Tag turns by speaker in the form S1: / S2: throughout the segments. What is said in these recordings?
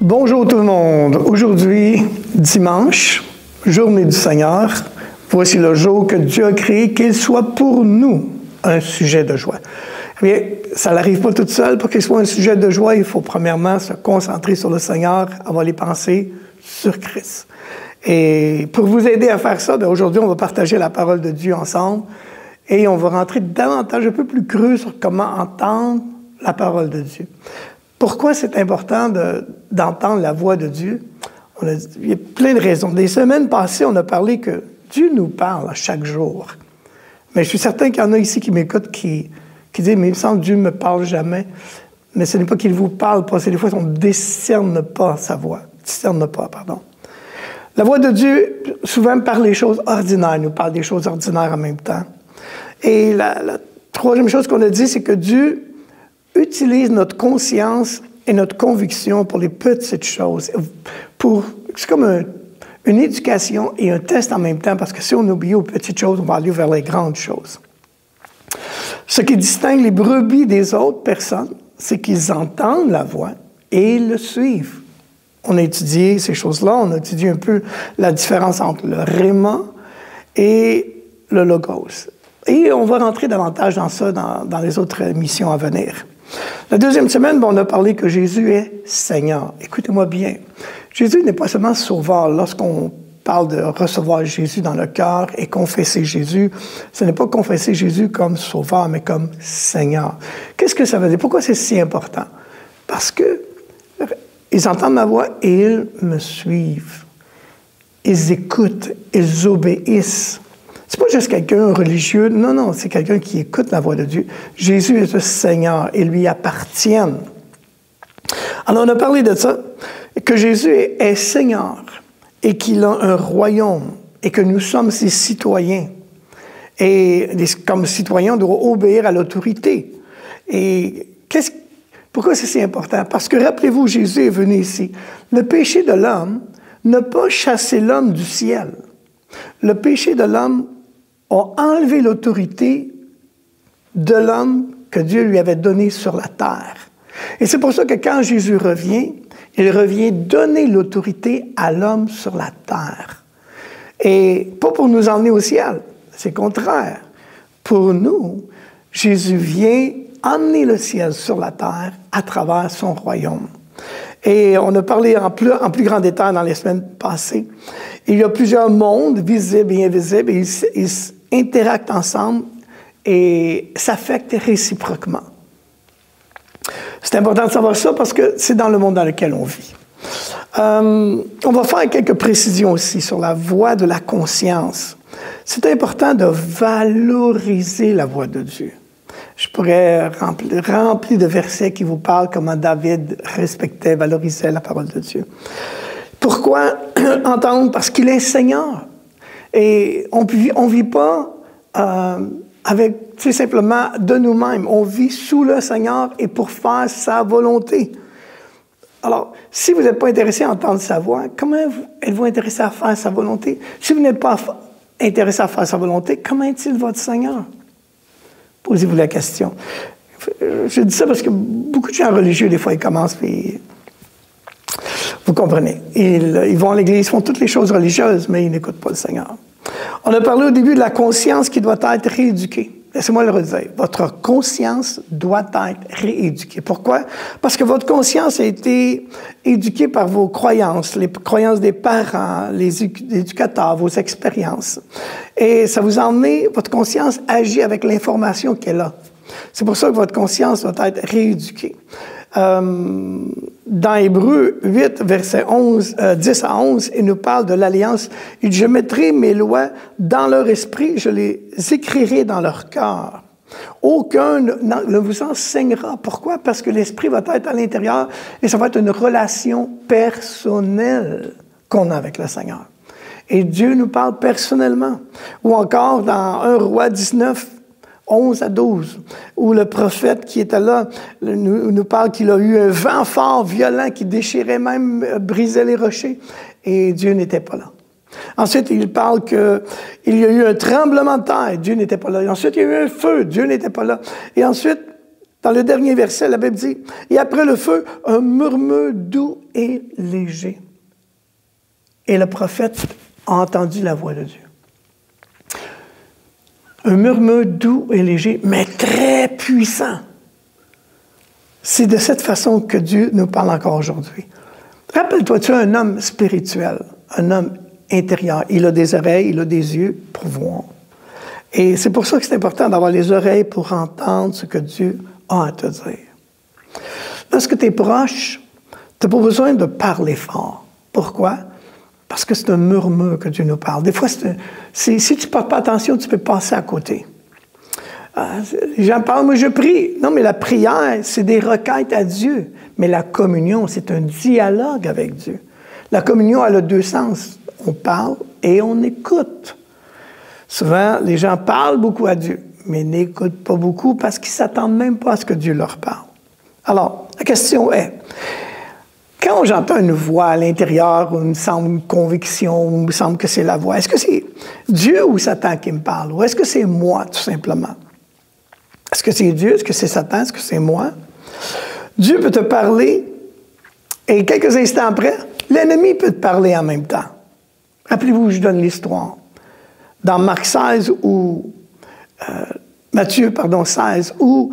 S1: Bonjour tout le monde. Aujourd'hui, dimanche, journée du Seigneur. Voici le jour que Dieu a créé, qu'il soit pour nous un sujet de joie. Eh bien, ça n'arrive pas tout seul. Pour qu'il soit un sujet de joie, il faut premièrement se concentrer sur le Seigneur, avoir les pensées sur Christ. Et pour vous aider à faire ça, aujourd'hui, on va partager la parole de Dieu ensemble et on va rentrer davantage, un peu plus creux sur comment entendre la parole de Dieu. Pourquoi c'est important d'entendre la voix de Dieu? Il y a plein de raisons. Des semaines passées, on a parlé que Dieu nous parle à chaque jour. Mais je suis certain qu'il y en a ici qui m'écoutent, qui disent « Mais il me semble que Dieu ne me parle jamais. » Mais ce n'est pas qu'il ne vous parle pas, c'est des fois qu'on ne discerne pas sa voix. La voix de Dieu, souvent, parle des choses ordinaires, nous parle des choses ordinaires en même temps. Et la troisième chose qu'on a dit, c'est que Dieu utilise notre conscience et notre conviction pour les petites choses. C'est comme une éducation et un test en même temps, parce que si on oublie aux petites choses, on va aller vers les grandes choses. Ce qui distingue les brebis des autres personnes, c'est qu'ils entendent la voix et ils le suivent. On a étudié ces choses-là, on a étudié un peu la différence entre le réma et le logos. Et on va rentrer davantage dans ça dans les autres émissions à venir. La deuxième semaine, on a parlé que Jésus est Seigneur. Écoutez-moi bien. Jésus n'est pas seulement sauveur. Lorsqu'on parle de recevoir Jésus dans le cœur et confesser Jésus, ce n'est pas confesser Jésus comme sauveur, mais comme Seigneur. Qu'est-ce que ça veut dire? Pourquoi c'est si important? Parce que ils entendent ma voix et ils me suivent. Ils écoutent, ils obéissent. C'est pas juste quelqu'un religieux, non, c'est quelqu'un qui écoute la voix de Dieu. Jésus est le Seigneur, il lui appartient. Alors on a parlé de ça, que Jésus est Seigneur et qu'il a un royaume et que nous sommes ses citoyens. Et comme citoyens, on doit obéir à l'autorité. Et pourquoi c'est si important? Parce que rappelez-vous, Jésus est venu ici. Le péché de l'homme n'a pas chassé l'homme du ciel. Le péché de l'homme a enlevé l'autorité de l'homme que Dieu lui avait donnée sur la terre. Et c'est pour ça que quand Jésus revient, il revient donner l'autorité à l'homme sur la terre. Et pas pour nous emmener au ciel, c'est le contraire. Pour nous, Jésus vient emmener le ciel sur la terre à travers son royaume. Et on a parlé en plus grand détail dans les semaines passées. Il y a plusieurs mondes, visibles et invisibles, et ils interactent ensemble et s'affectent réciproquement. C'est important de savoir ça parce que c'est dans le monde dans lequel on vit. On va faire quelques précisions aussi sur la voix de la conscience. C'est important de valoriser la voix de Dieu. Je pourrais remplir de versets qui vous parlent comment David respectait, valorisait la parole de Dieu. Pourquoi entendre? Parce qu'il est Seigneur. Et on ne vit pas simplement de nous-mêmes. On vit sous le Seigneur et pour faire sa volonté. Alors, si vous n'êtes pas intéressé à entendre sa voix, comment êtes-vous intéressé à faire sa volonté? Si vous n'êtes pas intéressé à faire sa volonté, comment est-il votre Seigneur? Posez-vous la question. Je dis ça parce que beaucoup de gens religieux, des fois, ils commencent, puis vous comprenez. Ils vont à l'église, ils font toutes les choses religieuses, mais ils n'écoutent pas le Seigneur. On a parlé au début de la conscience qui doit être rééduquée. Laissez-moi le redire. Votre conscience doit être rééduquée. Pourquoi? Parce que votre conscience a été éduquée par vos croyances, les croyances des parents, les éducateurs, vos expériences. Et ça vous a emmené, votre conscience agit avec l'information qu'elle a. C'est pour ça que votre conscience doit être rééduquée. Dans Hébreux 8, versets 10 à 11, il nous parle de l'alliance. Il dit, « Je mettrai mes lois dans leur esprit, je les écrirai dans leur cœur. Aucun ne vous enseignera. » Pourquoi? Parce que l'esprit va être à l'intérieur et ça va être une relation personnelle qu'on a avec le Seigneur. Et Dieu nous parle personnellement. Ou encore dans 1 Roi 19, 11 à 12, où le prophète qui était là nous parle qu'il a eu un vent fort, violent, qui déchirait même, brisait les rochers, et Dieu n'était pas là. Ensuite, il parle qu'il y a eu un tremblement de terre, Dieu n'était pas là. Et ensuite, il y a eu un feu, Dieu n'était pas là. Et ensuite, Dans le dernier verset, la Bible dit, « Et après le feu, un murmure doux et léger. » Et le prophète a entendu la voix de Dieu. Un murmure doux et léger, mais très puissant. C'est de cette façon que Dieu nous parle encore aujourd'hui. Rappelle-toi, tu es un homme spirituel, un homme intérieur. Il a des oreilles, il a des yeux pour voir. Et c'est pour ça que c'est important d'avoir les oreilles pour entendre ce que Dieu a à te dire. Lorsque tu es proche, tu n'as pas besoin de parler fort. Pourquoi? Parce que c'est un murmure que Dieu nous parle. Des fois, si tu ne portes pas attention, tu peux passer à côté. Les gens parlent, moi je prie. Non, mais la prière, c'est des requêtes à Dieu. Mais la communion, c'est un dialogue avec Dieu. La communion, elle a deux sens. On parle et on écoute. Souvent, les gens parlent beaucoup à Dieu, mais n'écoutent pas beaucoup parce qu'ils ne s'attendent même pas à ce que Dieu leur parle. Alors, la question est, quand j'entends une voix à l'intérieur, ou il me semble une conviction, ou il me semble que c'est la voix, est-ce que c'est Dieu ou Satan qui me parle? Ou est-ce que c'est moi, tout simplement? Est-ce que c'est Dieu? Est-ce que c'est Satan? Est-ce que c'est moi? Dieu peut te parler et quelques instants après, l'ennemi peut te parler en même temps. Rappelez-vous, je donne l'histoire. Dans Marc 16, ou Matthieu, 16, où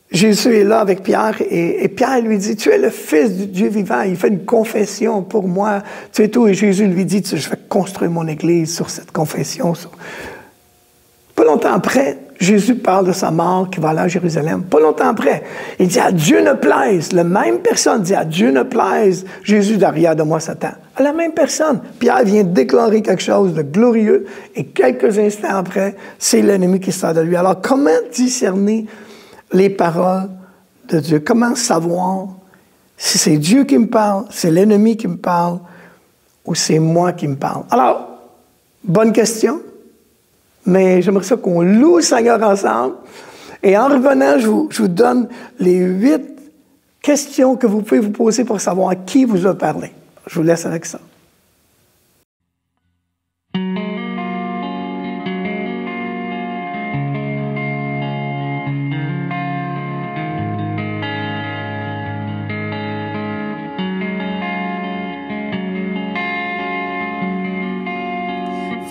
S1: Jésus est là avec Pierre et Pierre lui dit, « Tu es le Fils du Dieu vivant. » Il fait une confession pour moi. Tu es tout. Et Jésus lui dit, « Je vais construire mon Église sur cette confession. » Pas longtemps après, Jésus parle de sa mort qui va aller à Jérusalem. Pas longtemps après, il dit « À Dieu ne plaise ». La même personne dit « À Dieu ne plaise, Jésus derrière de moi, Satan ». À la même personne. Pierre vient déclarer quelque chose de glorieux et quelques instants après, c'est l'ennemi qui sort de lui. Alors, comment discerner les paroles de Dieu? Comment savoir si c'est Dieu qui me parle, c'est l'ennemi qui me parle ou c'est moi qui me parle? Alors, bonne question. Mais j'aimerais ça qu'on loue le Seigneur ensemble. Et en revenant, je vous donne les 8 questions que vous pouvez vous poser pour savoir qui vous a parlé. Je vous laisse avec ça.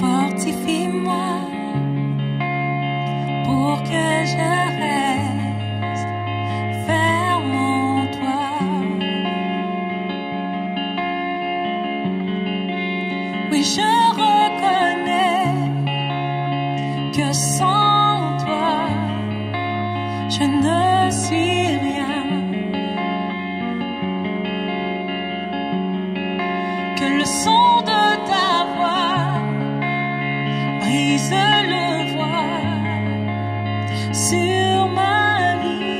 S2: Fortifie-moi pour que je reste ferme en toi. Oui, je reconnais que sans toi, je ne suis rien. Que le son de ta voix brise le voile sur ma vie.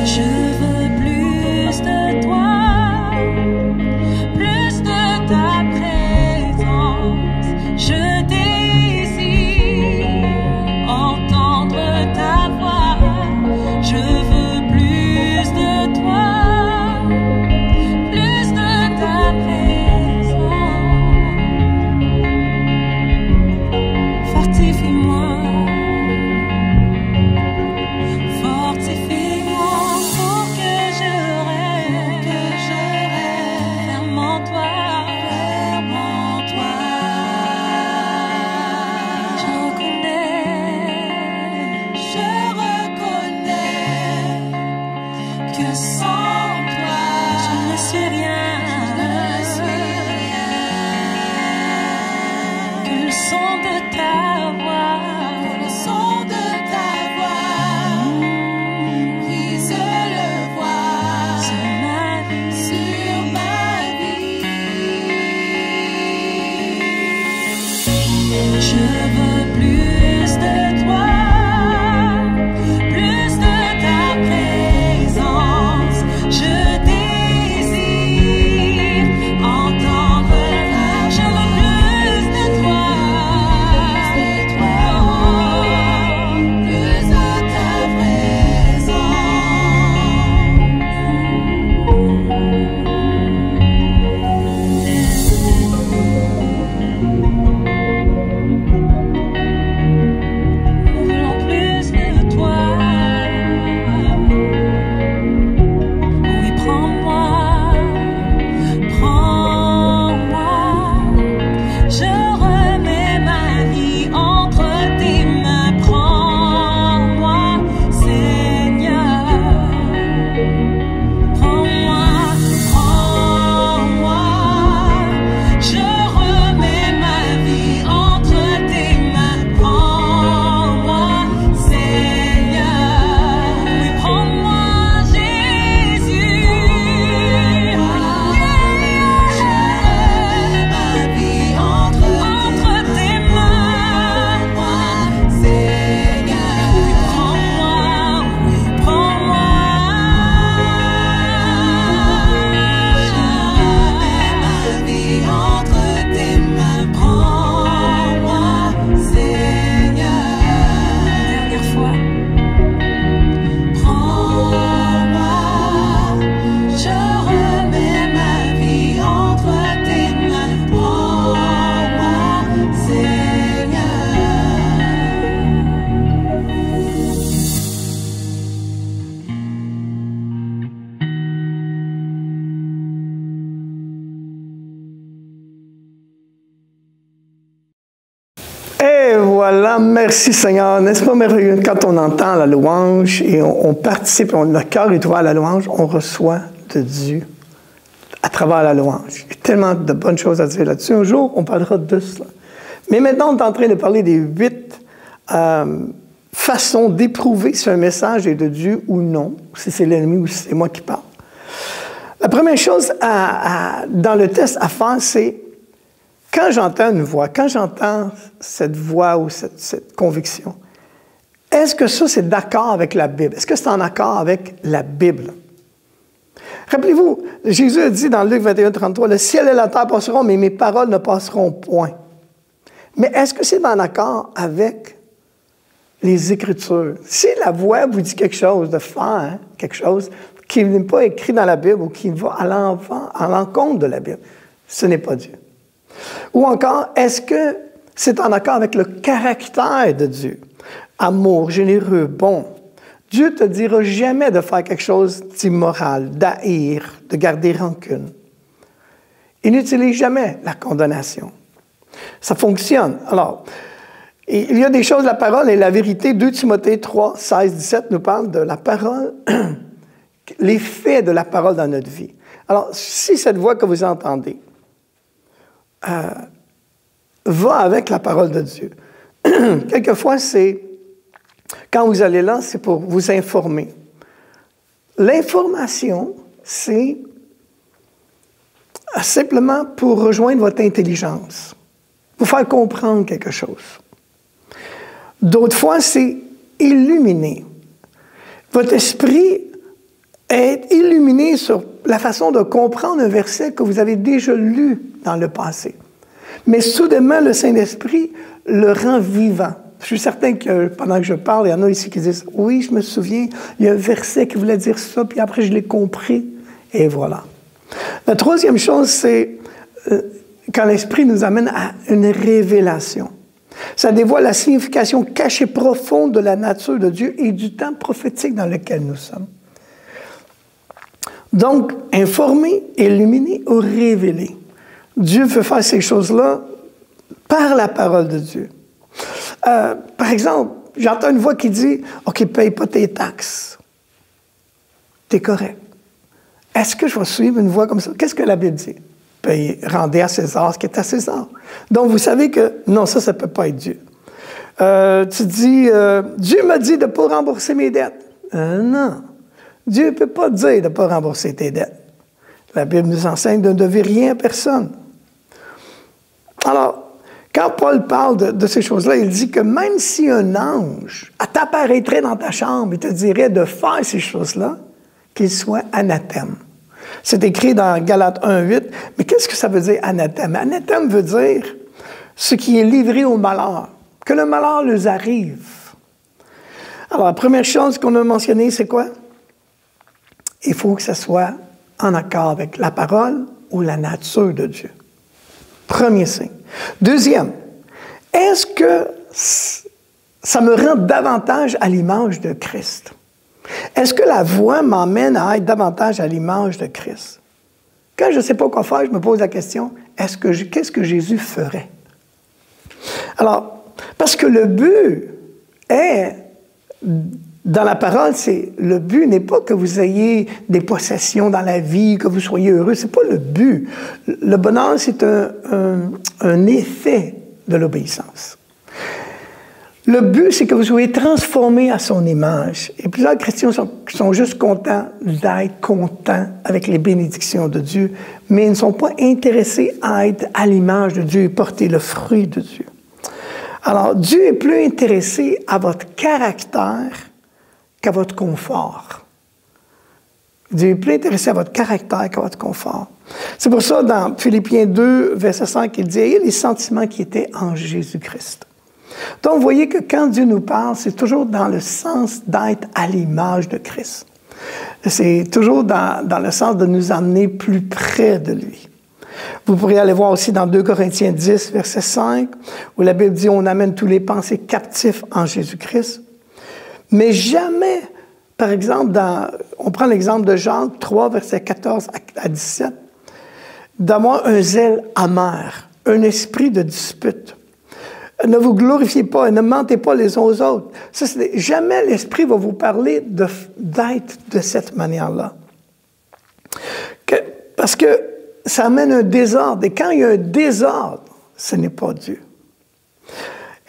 S2: Je veux plus de toi, plus de ta présence. Je désire entendre ta voix. Je veux plus de toi, plus de ta présence. Fortifie-moi, fortifie-moi pour que je reste ferme en toi, ferme en toi. Je reconnais que sans toi, je ne suis rien. Que le son de ta voix, brise le voile sur ma vie. Je veux plus de toi, plus de ta présence. Je désire entendre ta. Je veux plus de toi, plus de ta présence.
S1: Et voilà, merci Seigneur. N'est-ce pas merveilleux quand on entend la louange et on participe, notre cœur est ouvert à la louange, on reçoit de Dieu à travers la louange. Il y a tellement de bonnes choses à dire là-dessus. Un jour, on parlera de cela. Mais maintenant, on est en train de parler des 8 façons d'éprouver si un message est de Dieu ou non, si c'est l'ennemi ou si c'est moi qui parle. La première chose dans le test à faire, c'est quand j'entends une voix, quand j'entends cette voix ou cette conviction, est-ce que ça, c'est d'accord avec la Bible? Est-ce que c'est en accord avec la Bible? Rappelez-vous, Jésus a dit dans Luc 21, 33, « Le ciel et la terre passeront, mais mes paroles ne passeront point. » Mais est-ce que c'est en accord avec les Écritures? Si la voix vous dit quelque chose, de faire quelque chose qui n'est pas écrit dans la Bible ou qui va à l'encontre de la Bible, ce n'est pas Dieu. Ou encore, est-ce que c'est en accord avec le caractère de Dieu? Amour, généreux, bon. Dieu ne te dira jamais de faire quelque chose d'immoral, d'haïr, de garder rancune. Il n'utilise jamais la condamnation. Ça fonctionne. Alors, il y a des choses, la parole et la vérité. 2 Timothée 3, 16, 17 nous parle de la parole, les faits de la parole dans notre vie. Alors, si cette voix que vous entendez va avec la parole de Dieu, quelquefois, c'est quand vous allez là, c'est pour vous informer. L'information, c'est simplement pour rejoindre votre intelligence, vous faire comprendre quelque chose. D'autres fois, c'est illuminer. Votre esprit est illuminé sur la façon de comprendre un verset que vous avez déjà lu dans le passé. Mais soudainement, le Saint-Esprit le rend vivant. Je suis certain que pendant que je parle, il y en a ici qui disent « Oui, je me souviens, il y a un verset qui voulait dire ça, puis après je l'ai compris. » Et voilà. La troisième chose, c'est quand l'Esprit nous amène à une révélation. Ça dévoile la signification cachée profonde de la nature de Dieu et du temps prophétique dans lequel nous sommes. Donc, informer, illuminer ou révéler. Dieu veut faire ces choses-là par la parole de Dieu. Par exemple, j'entends une voix qui dit « OK, paye pas tes taxes. T'es correct. » Est-ce que je vais suivre une voix comme ça? Qu'est-ce que la Bible dit? Payez, rendez à César ce qui est à César. Donc, vous savez que non, ça ne peut pas être Dieu. Tu dis « Dieu m'a dit de ne pas rembourser mes dettes. » Non. Dieu ne peut pas te dire de ne pas rembourser tes dettes. La Bible nous enseigne de ne devoir rien à personne. Alors, quand Paul parle de ces choses-là, il dit que même si un ange t'apparaîtrait dans ta chambre et te dirait de faire ces choses-là, qu'il soit anathème. C'est écrit dans Galates 1,8. Mais qu'est-ce que ça veut dire, anathème? Anathème veut dire ce qui est livré au malheur, que le malheur leur arrive. Alors, la première chose qu'on a mentionnée, c'est quoi? Il faut que ça soit en accord avec la parole ou la nature de Dieu. Premier signe. Deuxième, est-ce que ça me rend davantage à l'image de Christ? Est-ce que la voix m'emmène à être davantage à l'image de Christ? Quand je ne sais pas quoi faire, je me pose la question, qu'est-ce que Jésus ferait? Alors, parce que le but est, dans la parole, le but n'est pas que vous ayez des possessions dans la vie, que vous soyez heureux, ce n'est pas le but. Le bonheur, c'est un effet de l'obéissance. Le but, c'est que vous soyez transformés à son image. Et plusieurs chrétiens sont juste contents d'être contents avec les bénédictions de Dieu, mais ils ne sont pas intéressés à être à l'image de Dieu et porter le fruit de Dieu. Alors, Dieu est plus intéressé à votre caractère qu'à votre confort. Dieu est plus intéressé à votre caractère qu'à votre confort. C'est pour ça, dans Philippiens 2, verset 5, il dit « Ayez les sentiments qui étaient en Jésus-Christ ». Donc, vous voyez que quand Dieu nous parle, c'est toujours dans le sens d'être à l'image de Christ. C'est toujours dans le sens de nous amener plus près de lui. Vous pourrez aller voir aussi dans 2 Corinthiens 10, verset 5, où la Bible dit « On amène tous les pensées captifs en Jésus-Christ ». Mais jamais, par exemple, on prend l'exemple de Jean 3, verset 14 à 17, d'avoir un zèle amer, un esprit de dispute. Ne vous glorifiez pas et ne mentez pas les uns aux autres. Ça, jamais l'Esprit va vous parler d'être de cette manière-là. Parce que ça amène un désordre. Et quand il y a un désordre, ce n'est pas Dieu.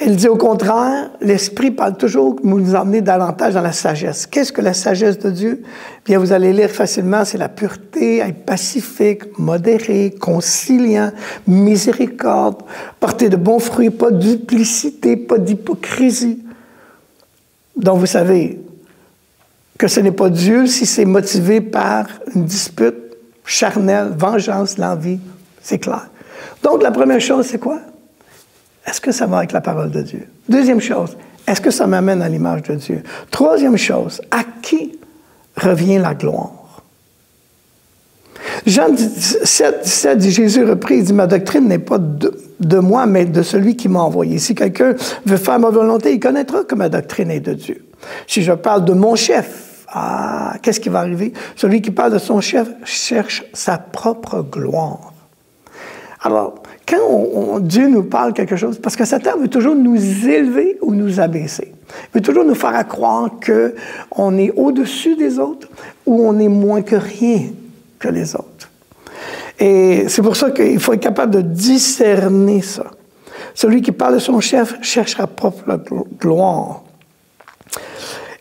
S1: Il dit au contraire, l'Esprit parle toujours de nous emmener davantage dans la sagesse. Qu'est-ce que la sagesse de Dieu? Bien, vous allez lire facilement, c'est la pureté, être pacifique, modéré, conciliant, miséricorde, porter de bons fruits, pas de duplicité, pas d'hypocrisie. Donc, vous savez que ce n'est pas Dieu si c'est motivé par une dispute charnelle, vengeance, l'envie. C'est clair. Donc, la première chose, c'est quoi? Est-ce que ça va avec la parole de Dieu? Deuxième chose, est-ce que ça m'amène à l'image de Dieu? Troisième chose, à qui revient la gloire? Jean 17 dit, Jésus reprit, il dit, ma doctrine n'est pas de moi, mais de celui qui m'a envoyé. Si quelqu'un veut faire ma volonté, il connaîtra que ma doctrine est de Dieu. Si je parle de mon chef, qu'est-ce qui va arriver? Celui qui parle de son chef cherche sa propre gloire. Alors, quand Dieu nous parle quelque chose, parce que Satan veut toujours nous élever ou nous abaisser. Il veut toujours nous faire croire qu'on est au-dessus des autres ou on est moins que rien que les autres. Et c'est pour ça qu'il faut être capable de discerner ça. Celui qui parle de son chef cherche sa propre gloire.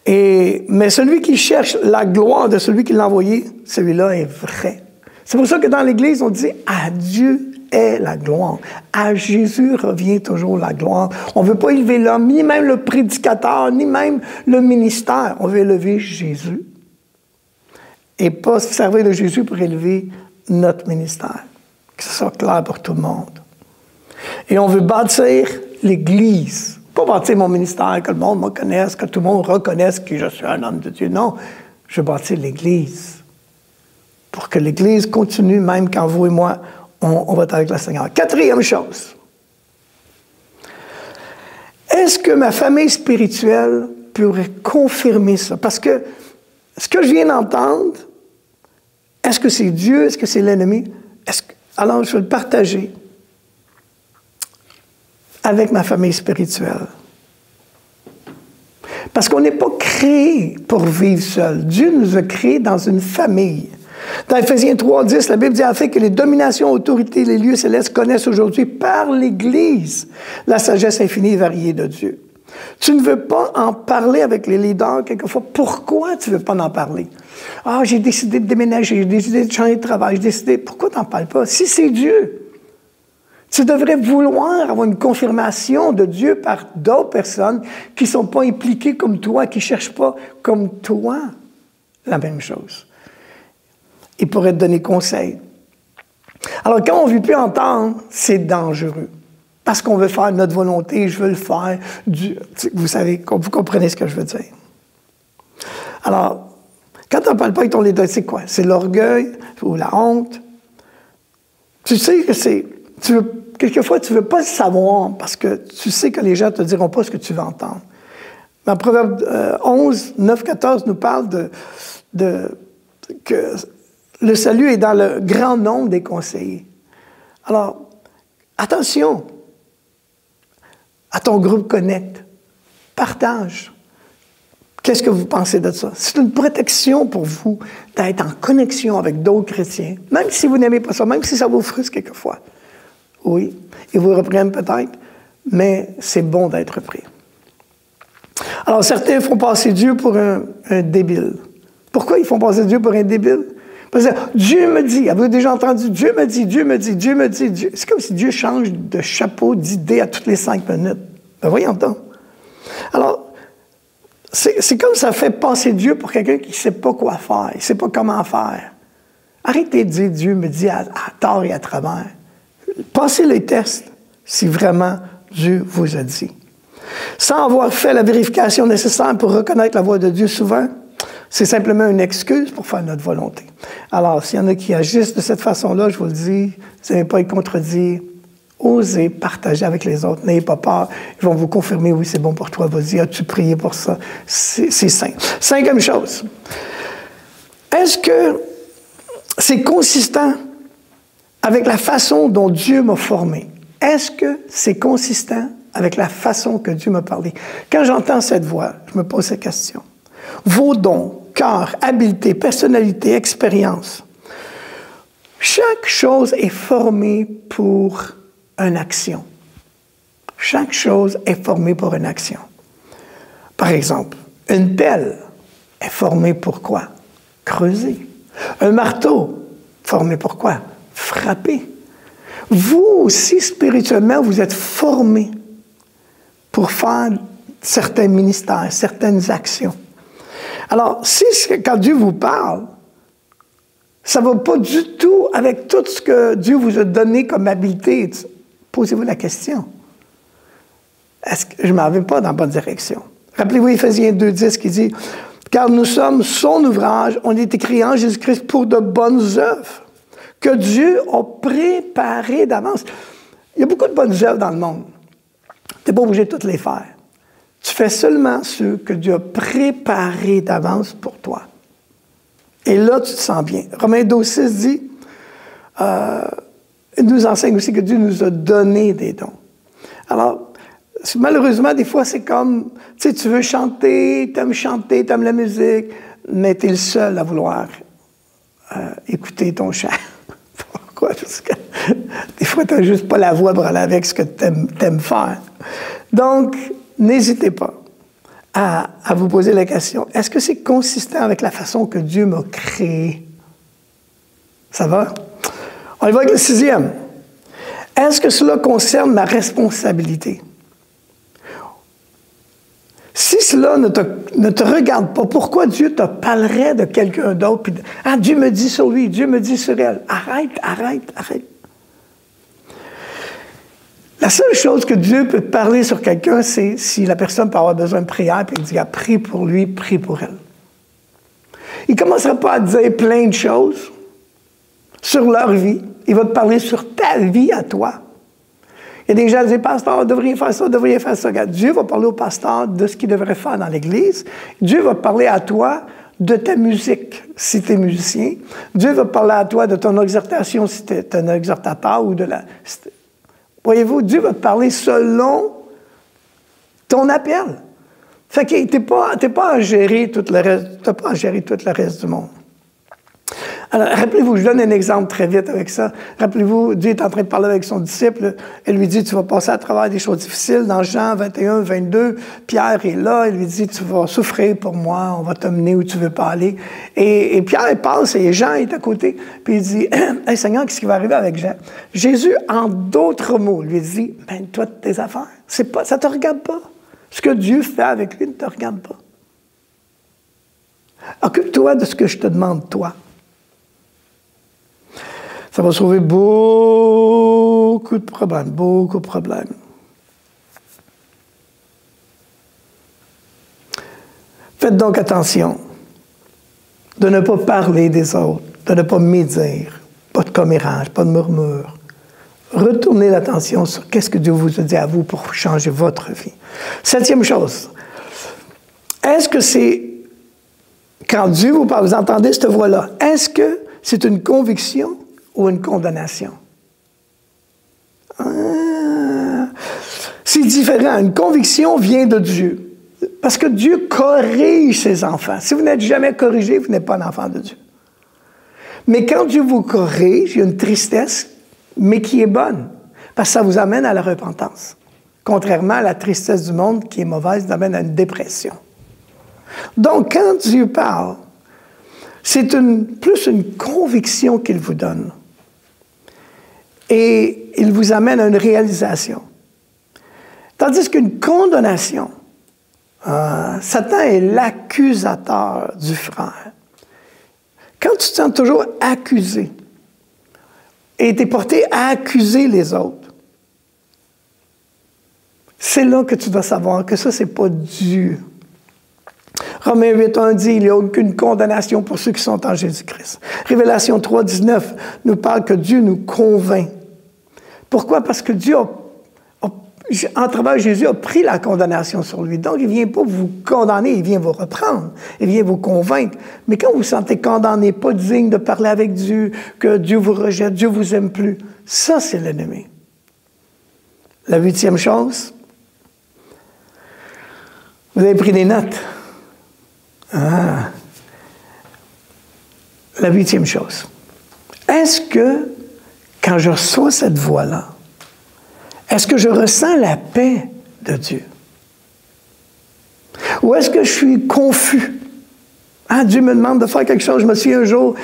S1: Mais celui qui cherche la gloire de celui qui l'a envoyé, celui-là est vrai. C'est pour ça que dans l'Église, on dit « à Dieu est la gloire. À Jésus revient toujours la gloire. » On ne veut pas élever l'homme, ni même le prédicateur, ni même le ministère. On veut élever Jésus. Et pas se servir de Jésus pour élever notre ministère. Que ce soit clair pour tout le monde. Et on veut bâtir l'Église. Pas bâtir mon ministère, que le monde me connaisse, que tout le monde reconnaisse que je suis un homme de Dieu. Non, je veux bâtir l'Église. Pour que l'Église continue, même quand vous et moi, on va être avec le Seigneur. Quatrième chose. Est-ce que ma famille spirituelle pourrait confirmer ça? Parce que ce que je viens d'entendre, est-ce que c'est Dieu? Est-ce que c'est l'ennemi? Alors, je vais le partager avec ma famille spirituelle. Parce qu'on n'est pas créé pour vivre seul. Dieu nous a créés dans une famille. Dans Éphésiens 3:10, la Bible dit en fait que les dominations, autorités, les lieux célestes connaissent aujourd'hui par l'Église la sagesse infinie et variée de Dieu. Tu ne veux pas en parler avec les leaders quelquefois. Pourquoi tu ne veux pas en parler? Ah, j'ai décidé de déménager, j'ai décidé de changer de travail, j'ai décidé... Pourquoi tu n'en parles pas? Si c'est Dieu, tu devrais vouloir avoir une confirmation de Dieu par d'autres personnes qui ne sont pas impliquées comme toi, qui ne cherchent pas comme toi la même chose. Il pourrait te donner conseil. Alors, quand on ne veut plus entendre, c'est dangereux. Parce qu'on veut faire notre volonté, je veux le faire. Vous savez, vous comprenez ce que je veux dire. Alors, quand tu n'en parles pas avec ton leader, c'est quoi? C'est l'orgueil ou la honte. Tu sais que c'est... quelquefois, tu ne veux pas le savoir parce que tu sais que les gens ne te diront pas ce que tu veux entendre. Mais Proverbe 11, 9, 14 nous parle que le salut est dans le grand nombre des conseillers. Alors, attention à ton groupe Connect. Partage. Qu'est-ce que vous pensez de ça? C'est une protection pour vous d'être en connexion avec d'autres chrétiens, même si vous n'aimez pas ça, même si ça vous frustre quelquefois. Oui, ils vous reprennent peut-être, mais c'est bon d'être repris. Alors, certains font passer Dieu pour un débile. Pourquoi ils font passer Dieu pour un débile? Parce que Dieu me dit, avez-vous déjà entendu? Dieu me dit, Dieu me dit, Dieu me dit. Dieu. C'est comme si Dieu change de chapeau, d'idée à toutes les 5 minutes. Ben voyons donc. Alors, c'est comme ça fait passer Dieu pour quelqu'un qui ne sait pas quoi faire, il ne sait pas comment faire. Arrêtez de dire Dieu me dit à tort et à travers. Passez les tests si vraiment Dieu vous a dit. Sans avoir fait la vérification nécessaire pour reconnaître la voix de Dieu souvent, c'est simplement une excuse pour faire notre volonté. Alors, s'il y en a qui agissent de cette façon-là, je vous le dis, vous n'allez pas être contredit. Osez partager avec les autres. N'ayez pas peur. Ils vont vous confirmer, oui, c'est bon pour toi. Vas-y, as-tu prié pour ça? C'est sain. Cinquième chose. Est-ce que c'est consistant avec la façon dont Dieu m'a formé? Est-ce que c'est consistant avec la façon que Dieu m'a parlé. Quand j'entends cette voix, je me pose cette question. Vos dons, cœur, habileté, personnalité, expérience, chaque chose est formée pour une action. Chaque chose est formée pour une action. Par exemple, une pelle est formée pour quoi? Creuser. Un marteau, formé pour quoi? Frapper. Vous aussi, spirituellement, vous êtes formés pour faire certains ministères, certaines actions. Alors, si quand Dieu vous parle, ça ne va pas du tout avec tout ce que Dieu vous a donné comme habileté, posez-vous la question. Est-ce que je ne m'en vais pas dans la bonne direction? Rappelez-vous Éphésiens 2,10 qui dit « Car nous sommes son ouvrage, on est écrit en Jésus-Christ pour de bonnes œuvres que Dieu a préparées d'avance. » Il y a beaucoup de bonnes œuvres dans le monde. Tu n'es pas obligé de toutes les faire. Tu fais seulement ceux que Dieu a préparés d'avance pour toi. Et là, tu te sens bien. Romains 12,6 dit, il nous enseigne aussi que Dieu nous a donné des dons. Alors, malheureusement, des fois, c'est comme, tu sais, tu veux chanter, tu aimes la musique, mais tu es le seul à vouloir écouter ton chant. Pourquoi? Parce que des fois, tu n'as juste pas la voix pour aller avec ce que tu aimes faire. Donc, n'hésitez pas à vous poser la question, est-ce que c'est consistant avec la façon que Dieu m'a créé? Ça va? On y va avec le 6e. Est-ce que cela concerne ma responsabilité? Si cela ne te regarde pas, pourquoi Dieu te parlerait de quelqu'un d'autre? Puis, Dieu me dit sur lui, Dieu me dit sur elle. Arrête. La seule chose que Dieu peut parler sur quelqu'un, c'est si la personne peut avoir besoin de prière, puis il dit, prie pour lui, prie pour elle. Il ne commencera pas à te dire plein de choses sur leur vie. Il va te parler sur ta vie à toi. Il y a des gens qui disent, pasteur, vous devriez faire ça, vous devriez faire ça. Regarde, Dieu va parler au pasteur de ce qu'il devrait faire dans l'Église. Dieu va parler à toi de ta musique, si tu es musicien. Dieu va parler à toi de ton exhortation, si tu es un exhortateur, ou de la... Voyez-vous, Dieu va te parler selon ton appel. Fait que tu n'as pas à gérer tout le reste du monde. Alors, rappelez-vous, je donne un exemple très vite avec ça. Rappelez-vous, Dieu est en train de parler avec son disciple. Elle lui dit, tu vas passer à travers des choses difficiles. Dans Jean 21, 22, Pierre est là. Il lui dit, tu vas souffrir pour moi. On va t'emmener où tu veux pas aller. Et Pierre passe et Jean est à côté. Puis il dit, hey, Seigneur, qu'est-ce qui va arriver avec Jean? Jésus, en d'autres mots, lui dit, ben, toi, tes affaires, ça ne te regarde pas. Ce que Dieu fait avec lui ne te regarde pas. Occupe-toi de ce que je te demande, toi. Ça va sauver beaucoup de problèmes. Faites donc attention de ne pas parler des autres, de ne pas médire, pas de commérage, pas de murmure. Retournez l'attention sur qu'est-ce que Dieu vous a dit à vous pour changer votre vie. 7e chose, est-ce que c'est, quand Dieu vous parle, vous entendez cette voix-là, est-ce que c'est une conviction ou une condamnation? C'est différent. Une conviction vient de Dieu. Parce que Dieu corrige ses enfants. Si vous n'êtes jamais corrigé, vous n'êtes pas un enfant de Dieu. Mais quand Dieu vous corrige, il y a une tristesse, mais qui est bonne. Parce que ça vous amène à la repentance. Contrairement à la tristesse du monde qui est mauvaise, ça amène à une dépression. Donc, quand Dieu parle, c'est plus une conviction qu'il vous donne. Et il vous amène à une réalisation. Tandis qu'une condamnation, Satan est l'accusateur du frère. Quand tu te sens toujours accusé et tu es porté à accuser les autres, c'est là que tu dois savoir que ça, c'est pas Dieu. Romains 8.1 dit, il n'y a aucune condamnation pour ceux qui sont en Jésus-Christ. Révélation 3.19 nous parle que Dieu nous convainc. Pourquoi? Parce que Dieu, en travers Jésus, a pris la condamnation sur lui. Donc, il ne vient pas vous condamner, il vient vous reprendre, il vient vous convaincre. Mais quand vous vous sentez condamné, pas digne de parler avec Dieu, que Dieu vous rejette, Dieu vous aime plus, ça, c'est l'ennemi. La 8e chose, Vous avez pris des notes? Ah. La 8e chose. Est-ce que, quand je reçois cette voix-là, est-ce que je ressens la paix de Dieu? Ou est-ce que je suis confus? Ah, Dieu me demande de faire quelque chose. Je me souviens un jour,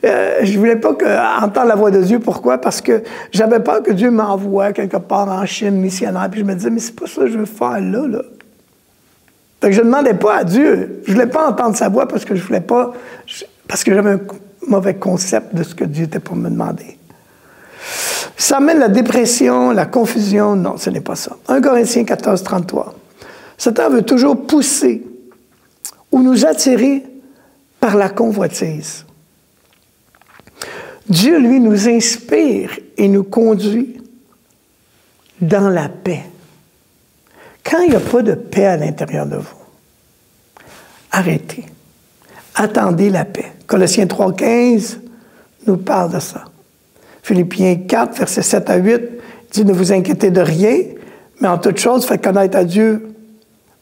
S1: je ne voulais pas entendre la voix de Dieu. Pourquoi? Parce que j'avais peur que Dieu m'envoie quelque part en Chine missionnaire. Puis je me disais, mais c'est pas ça que je veux faire là. Fait que je ne demandais pas à Dieu. Je ne voulais pas entendre sa voix parce que je voulais pas... Parce que j'avais un mauvais concept de ce que Dieu était pour me demander. Ça amène la dépression, la confusion. Non, ce n'est pas ça. 1 Corinthiens 14, 33. Satan veut toujours pousser ou nous attirer par la convoitise. Dieu, lui, nous inspire et nous conduit dans la paix. Quand il n'y a pas de paix à l'intérieur de vous, arrêtez. Attendez la paix. Colossiens 3,15 nous parle de ça. Philippiens 4, versets 7 à 8, dit « Ne vous inquiétez de rien, mais en toute chose, faites connaître à Dieu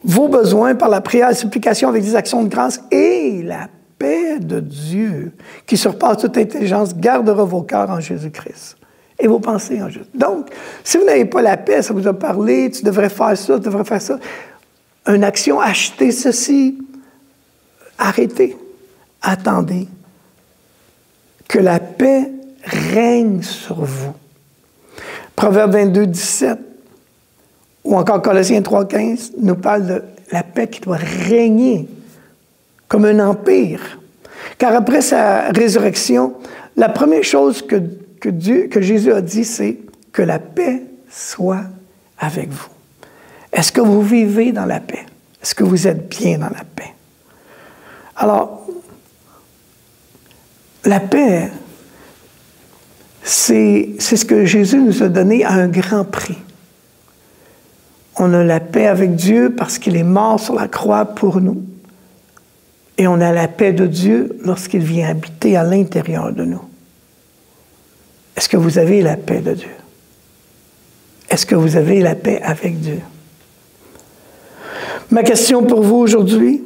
S1: vos besoins par la prière et la supplication avec des actions de grâce et la paix de Dieu, qui surpasse toute intelligence, gardera vos cœurs en Jésus-Christ et vos pensées en Jésus. » Donc, si vous n'avez pas la paix, ça vous a parlé, tu devrais faire ça, tu devrais faire ça. Une action, achetez ceci. Arrêtez. Attendez que la paix règne sur vous. Proverbe 22, 17 ou encore Colossiens 3, 15 nous parle de la paix qui doit régner comme un empire. Car après sa résurrection, la première chose que Jésus a dit, c'est que la paix soit avec vous. Est-ce que vous vivez dans la paix? Est-ce que vous êtes bien dans la paix? Alors, la paix, c'est ce que Jésus nous a donné à un grand prix. On a la paix avec Dieu parce qu'il est mort sur la croix pour nous. Et on a la paix de Dieu lorsqu'il vient habiter à l'intérieur de nous. Est-ce que vous avez la paix de Dieu? Est-ce que vous avez la paix avec Dieu? Ma question pour vous aujourd'hui,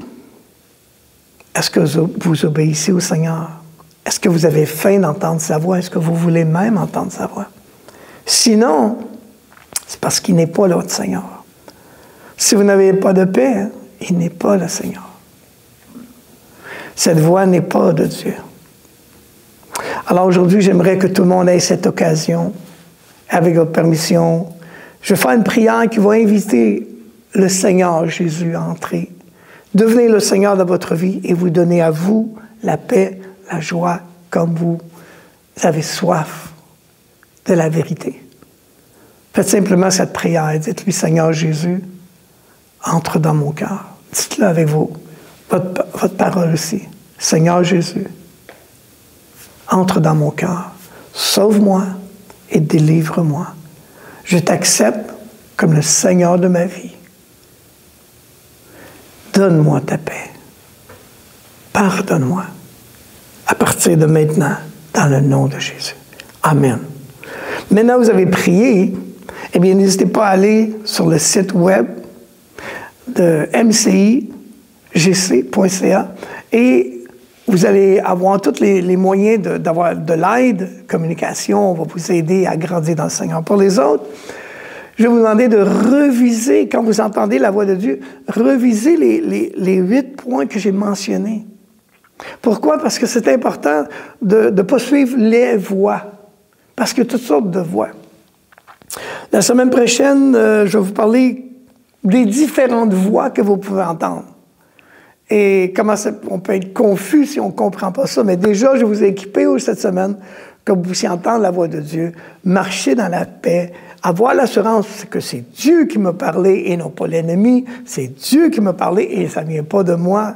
S1: est-ce que vous obéissez au Seigneur? Est-ce que vous avez faim d'entendre sa voix? Est-ce que vous voulez même entendre sa voix? Sinon, c'est parce qu'il n'est pas l'autre Seigneur. Si vous n'avez pas de paix, il n'est pas le Seigneur. Cette voix n'est pas de Dieu. Alors aujourd'hui, j'aimerais que tout le monde ait cette occasion, avec votre permission. Je vais faire une prière qui va inviter le Seigneur Jésus à entrer. Devenez le Seigneur de votre vie et vous donner à vous la paix, la joie, comme vous avez soif de la vérité. Faites simplement cette prière et dites-lui, Seigneur Jésus, entre dans mon cœur. Dites-le avec votre parole aussi. Seigneur Jésus, entre dans mon cœur. Sauve-moi et délivre-moi. Je t'accepte comme le Seigneur de ma vie. Donne-moi ta paix. Pardonne-moi. À partir de maintenant, dans le nom de Jésus. Amen. Maintenant, vous avez prié, eh bien, n'hésitez pas à aller sur le site web de mcigc.ca et vous allez avoir tous les moyens d'avoir de l'aide, communication, on va vous aider à grandir dans le Seigneur. Pour les autres, je vais vous demander de reviser, quand vous entendez la voix de Dieu, reviser les 8 points que j'ai mentionnés. Pourquoi? Parce que c'est important de ne pas suivre les voix. Parce qu'il y a toutes sortes de voix. La semaine prochaine, je vais vous parler des différentes voix que vous pouvez entendre. Et comment on peut être confus si on ne comprend pas ça. Mais déjà, je vous ai équipé cette semaine que vous puissiez entendre la voix de Dieu, marcher dans la paix, avoir l'assurance que c'est Dieu qui m'a parlé et non pas l'ennemi. C'est Dieu qui m'a parlé et ça ne vient pas de moi.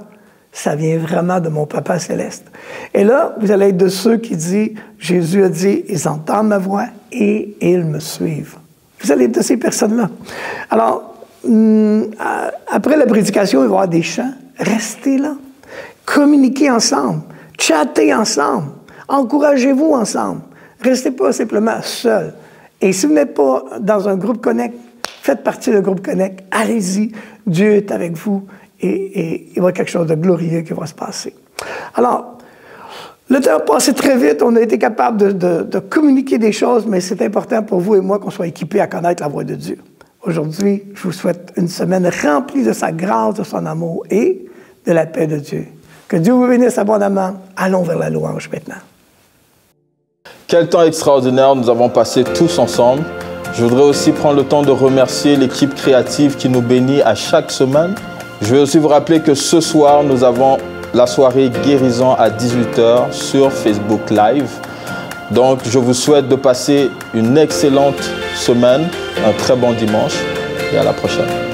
S1: Ça vient vraiment de mon Papa céleste. Et là, vous allez être de ceux qui disent, Jésus a dit, ils entendent ma voix et ils me suivent. Vous allez être de ces personnes-là. Alors, après la prédication, il va y avoir des chants. Restez là. Communiquez ensemble. Chattez ensemble. Encouragez-vous ensemble. Restez pas simplement seul. Et si vous n'êtes pas dans un groupe Connect, faites partie du groupe Connect, allez-y, Dieu est avec vous et il va y avoir quelque chose de glorieux qui va se passer. Alors, le temps a passé très vite, on a été capable de communiquer des choses, mais c'est important pour vous et moi qu'on soit équipés à connaître la voix de Dieu. Aujourd'hui, je vous souhaite une semaine remplie de sa grâce, de son amour et de la paix de Dieu. Que Dieu vous bénisse abondamment. Allons vers la louange maintenant.
S3: Quel temps extraordinaire nous avons passé tous ensemble. Je voudrais aussi prendre le temps de remercier l'équipe créative qui nous bénit à chaque semaine. Je vais aussi vous rappeler que ce soir, nous avons la soirée guérison à 18 h sur Facebook Live. Donc, je vous souhaite de passer une excellente semaine, un très bon dimanche et à la prochaine.